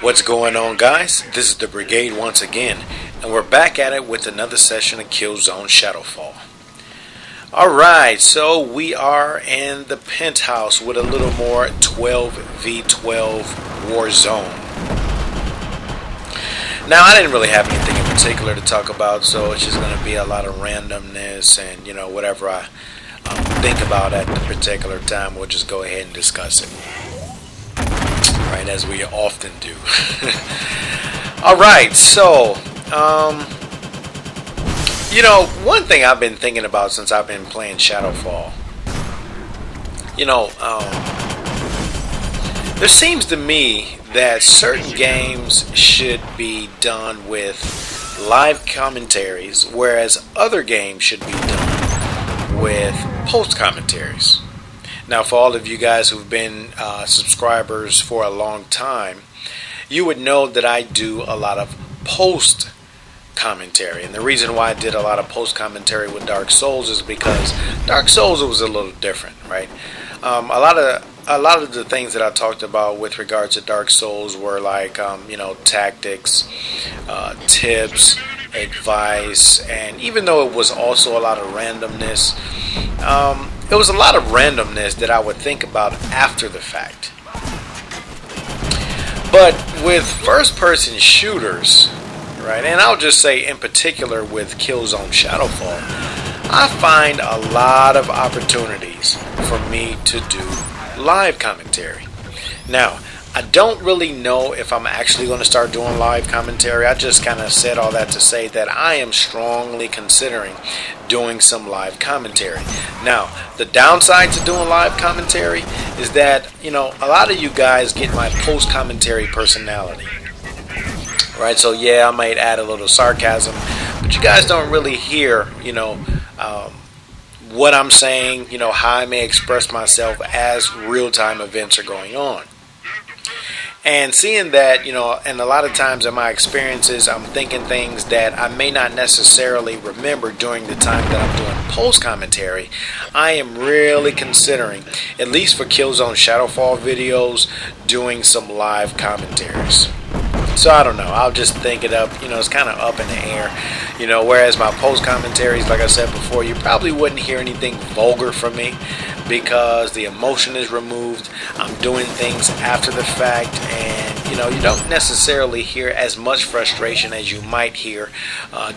What's going on, guys? This is the Brigade once again, and we're back at it with another session of Killzone Shadow Fall. Alright, so we are in the penthouse with a little more 12v12 war zone. Now, I didn't really have anything in particular to talk about, so it's just going to be a lot of randomness and, whatever I think about at the particular time, we'll just go ahead and discuss it. Right, as we often do. Alright, so one thing I've been thinking about since I've been playing Shadow Fall, there seems to me that certain games should be done with live commentaries, whereas other games should be done with post commentaries. Now, for all of you guys who've been subscribers for a long time, you would know that I do a lot of post commentary. And the reason why I did a lot of post commentary with Dark Souls is because Dark Souls was a little different, right? A lot of the things that I talked about with regards to Dark Souls were like, tactics, tips, advice, and even though it was also a lot of randomness, it was a lot of randomness that I would think about after the fact. But with first-person shooters, right, and I'll just say in particular with Killzone Shadow Fall, I find a lot of opportunities for me to do live commentary. Now, I don't really know if I'm actually going to start doing live commentary. I just kind of said all that to say that I am strongly considering doing some live commentary. Now, the downside to doing live commentary is that, a lot of you guys get my post commentary personality. Right? So yeah, I might add a little sarcasm, but you guys don't really hear, what I'm saying, how I may express myself as real-time events are going on. And seeing that, and a lot of times in my experiences, I'm thinking things that I may not necessarily remember during the time that I'm doing post commentary, I am really considering, at least for Killzone Shadow Fall videos, doing some live commentaries. So I don't know, I'll just think it up, it's kind of up in the air, whereas my post commentaries, like I said before, you probably wouldn't hear anything vulgar from me because the emotion is removed. I'm doing things after the fact, and you don't necessarily hear as much frustration as you might hear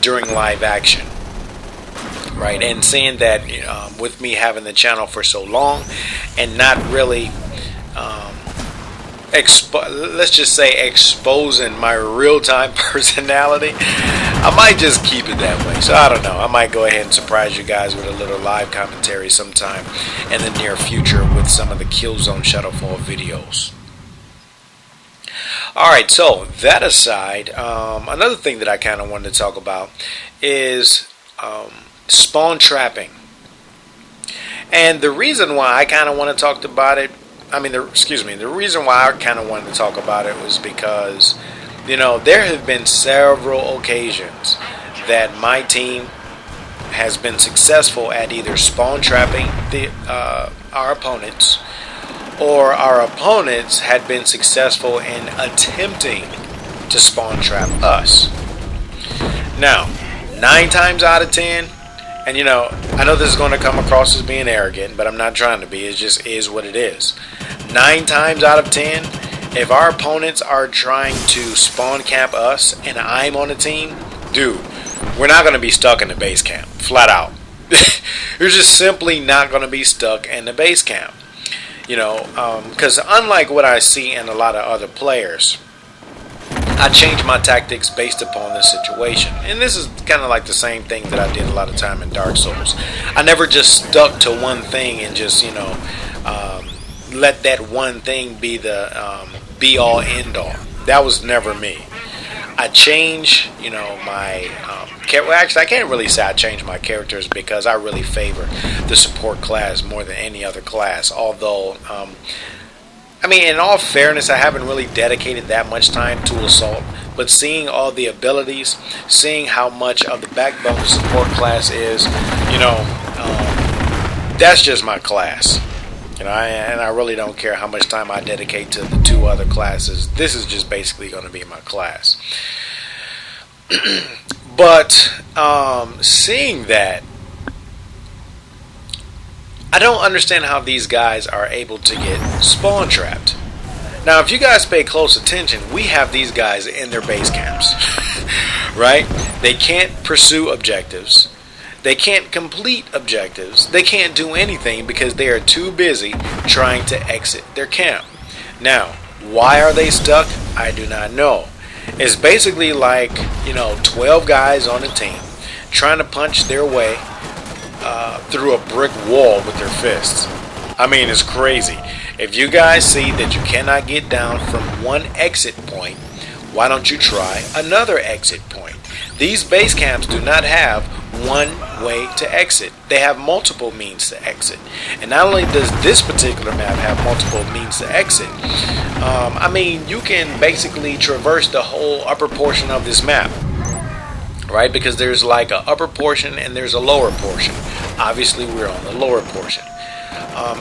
during live action. Right, and seeing that with me having the channel for so long and not really let's just say exposing my real-time personality, I might just keep it that way. So I don't know, I might go ahead and surprise you guys with a little live commentary sometime in the near future with some of the Killzone Shadow Fall videos. Alright, so that aside, another thing that I kind of wanted to talk about is spawn trapping. And the reason why I kind of want to talk about it, the reason why I kind of wanted to talk about it was because, there have been several occasions that my team has been successful at either spawn trapping our opponents, or our opponents had been successful in attempting to spawn trap us. Now, 9 times out of 10, and I know this is going to come across as being arrogant, but I'm not trying to be. It just is what it is. 9 times out of 10, if our opponents are trying to spawn camp us and I'm on the team, dude, we're not going to be stuck in the base camp. Flat out. You're just simply not going to be stuck in the base camp. Because unlike what I see in a lot of other players, I change my tactics based upon the situation. And this is kind of like the same thing that I did a lot of time in Dark Souls. I never just stuck to one thing and just, let that one thing be the be-all, end-all. That was never me. I change, my actually, I can't really say I change my characters because I really favor the support class more than any other class. Although, in all fairness, I haven't really dedicated that much time to Assault, but seeing all the abilities, seeing how much of the backbone the support class is, that's just my class. And I really don't care how much time I dedicate to the 2 other classes. This is just basically going to be my class. But seeing that, I don't understand how these guys are able to get spawn trapped. Now, if you guys pay close attention, we have these guys in their base camps, right? They can't pursue objectives. They can't complete objectives. They can't do anything because they are too busy trying to exit their camp. Now, why are they stuck? I do not know. It's basically like, 12 guys on a team trying to punch their way through a brick wall with their fists. I mean, it's crazy. If you guys see that you cannot get down from one exit point, why don't you try another exit point? These base camps do not have one way to exit. They have multiple means to exit. And not only does this particular map have multiple means to exit, you can basically traverse the whole upper portion of this map, right? Because there's like an upper portion and there's a lower portion. Obviously, we're on the lower portion.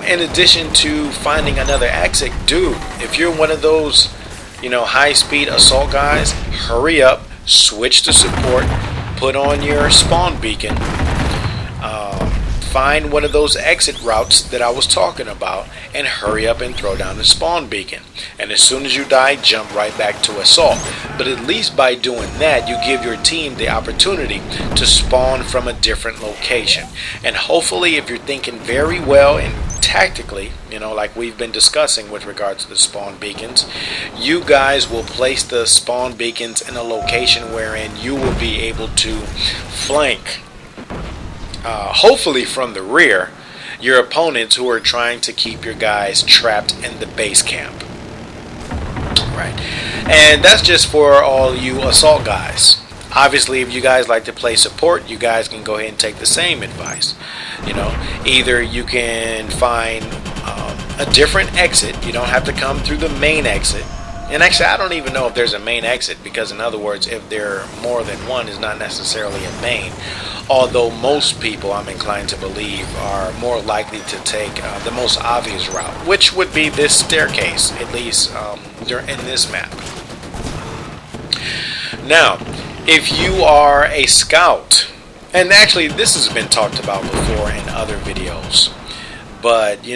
In addition to finding another exit, dude, if you're one of those, high-speed assault guys, hurry up, switch to support, put on your spawn beacon, find one of those exit routes that I was talking about, and hurry up and throw down the spawn beacon. And as soon as you die, jump right back to assault. But at least by doing that, you give your team the opportunity to spawn from a different location. And hopefully, if you're thinking very well and tactically, like we've been discussing with regard to the spawn beacons, you guys will place the spawn beacons in a location wherein you will be able to flank, hopefully from the rear, your opponents who are trying to keep your guys trapped in the base camp. Right. And that's just for all you assault guys. Obviously, if you guys like to play support, you guys can go ahead and take the same advice. Either you can find a different exit. You don't have to come through the main exit. And actually, I don't even know if there's a main exit, because in other words, if there are more than one, is not necessarily a main. Although most people, I'm inclined to believe, are more likely to take the most obvious route, which would be this staircase, at least in this map. Now, if you are a scout, and actually this has been talked about before in other videos, but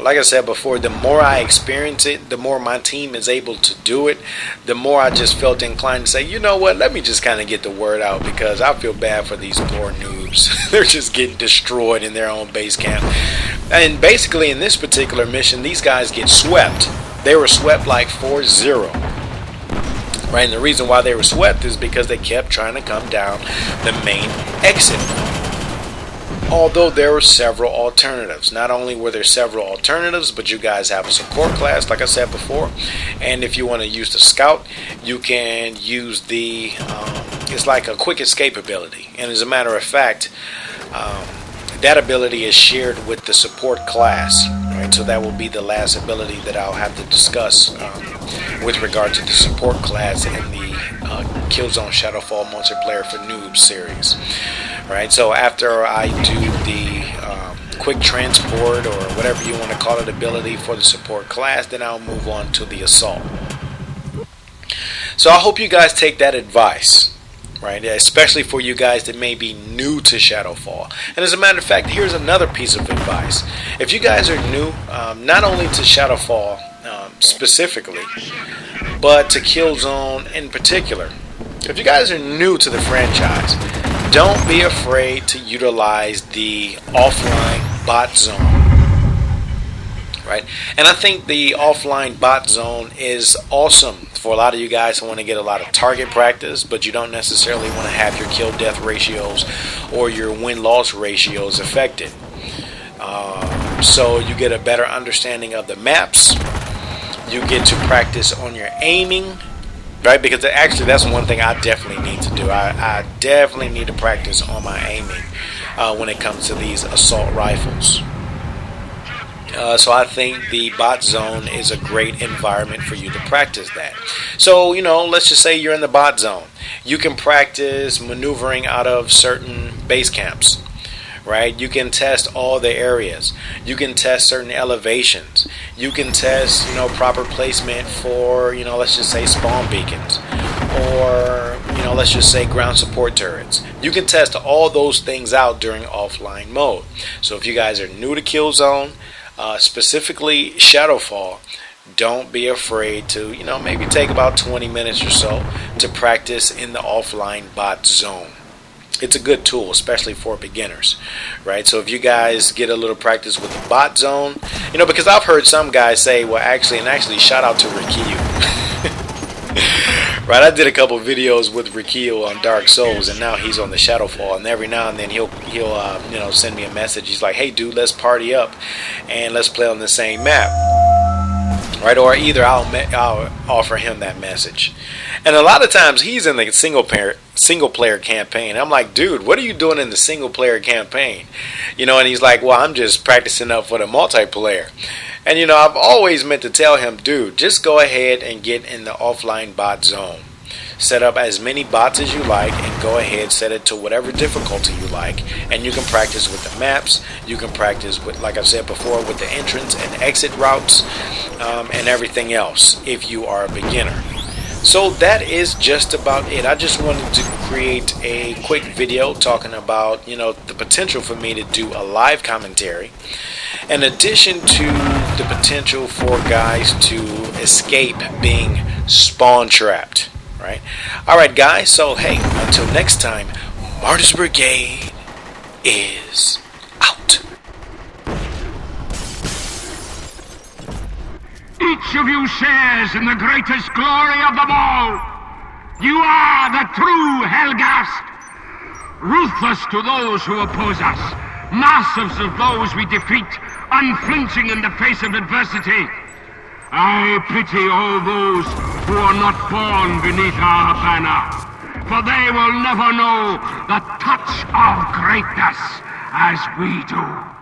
like I said before, the more I experience it, the more my team is able to do it, the more I just felt inclined to say, you know what, let me just kind of get the word out, because I feel bad for these poor noobs. They're just getting destroyed in their own base camp. And basically in this particular mission, these guys get swept. They were swept like 4-0. Right? And the reason why they were swept is because they kept trying to come down the main exit. Although there were several alternatives. Not only were there several alternatives, but you guys have a support class, like I said before. And if you want to use the scout, you can use the, it's like a quick escape ability. And as a matter of fact, that ability is shared with the support class. Right? So that will be the last ability that I'll have to discuss with regard to the support class in the Killzone Shadow Fall multiplayer for noobs series. Right, so after I do the quick transport, or whatever you want to call it, ability for the support class, then I'll move on to the assault. So I hope you guys take that advice, right? Especially for you guys that may be new to Shadow Fall. And as a matter of fact, here's another piece of advice. If you guys are new, not only to Shadow Fall specifically, but to Killzone in particular, if you guys are new to the franchise, don't be afraid to utilize the offline bot zone, right? And I think the offline bot zone is awesome for a lot of you guys who want to get a lot of target practice, but you don't necessarily want to have your kill-death ratios or your win-loss ratios affected. So you get a better understanding of the maps. You get to practice on your aiming. Right, because actually that's one thing I definitely need to do. I definitely need to practice on my aiming when it comes to these assault rifles. So I think the bot zone is a great environment for you to practice that. So, let's just say you're in the bot zone. You can practice maneuvering out of certain base camps. right? You can test all the areas. You can test certain elevations. You can test, proper placement for, let's just say spawn beacons, or, let's just say ground support turrets. You can test all those things out during offline mode. So if you guys are new to Killzone, specifically Shadow Fall, don't be afraid to, maybe take about 20 minutes or so to practice in the offline bot zone. It's a good tool, especially for beginners, right? So if you guys get a little practice with the bot zone, because I've heard some guys say, well, actually shout out to Rikio. Right, I did a couple videos with Rikio on Dark Souls, and now he's on the Shadow Fall, and every now and then he'll send me a message. He's like, hey dude, let's party up and let's play on the same map. Right, or either I'll offer him that message. And a lot of times he's in the single player campaign. I'm like, dude, what are you doing in the single player campaign? And he's like, well, I'm just practicing up for the multiplayer. And I've always meant to tell him, dude, just go ahead and get in the offline bot zone. Set up as many bots as you like and go ahead, set it to whatever difficulty you like, and you can practice with the maps. You can practice with, like I said before, with the entrance and exit routes, and everything else if you are a beginner. So that is just about it. I just wanted to create a quick video talking about, the potential for me to do a live commentary, in addition to the potential for guys to escape being spawn trapped. Right? Alright guys, so hey, until next time, Martyrs Brigade is out. Each of you shares in the greatest glory of them all. You are the true Hellgast. Ruthless to those who oppose us, masters of those we defeat, unflinching in the face of adversity. I pity all those who are not born beneath our banner, for they will never know the touch of greatness as we do.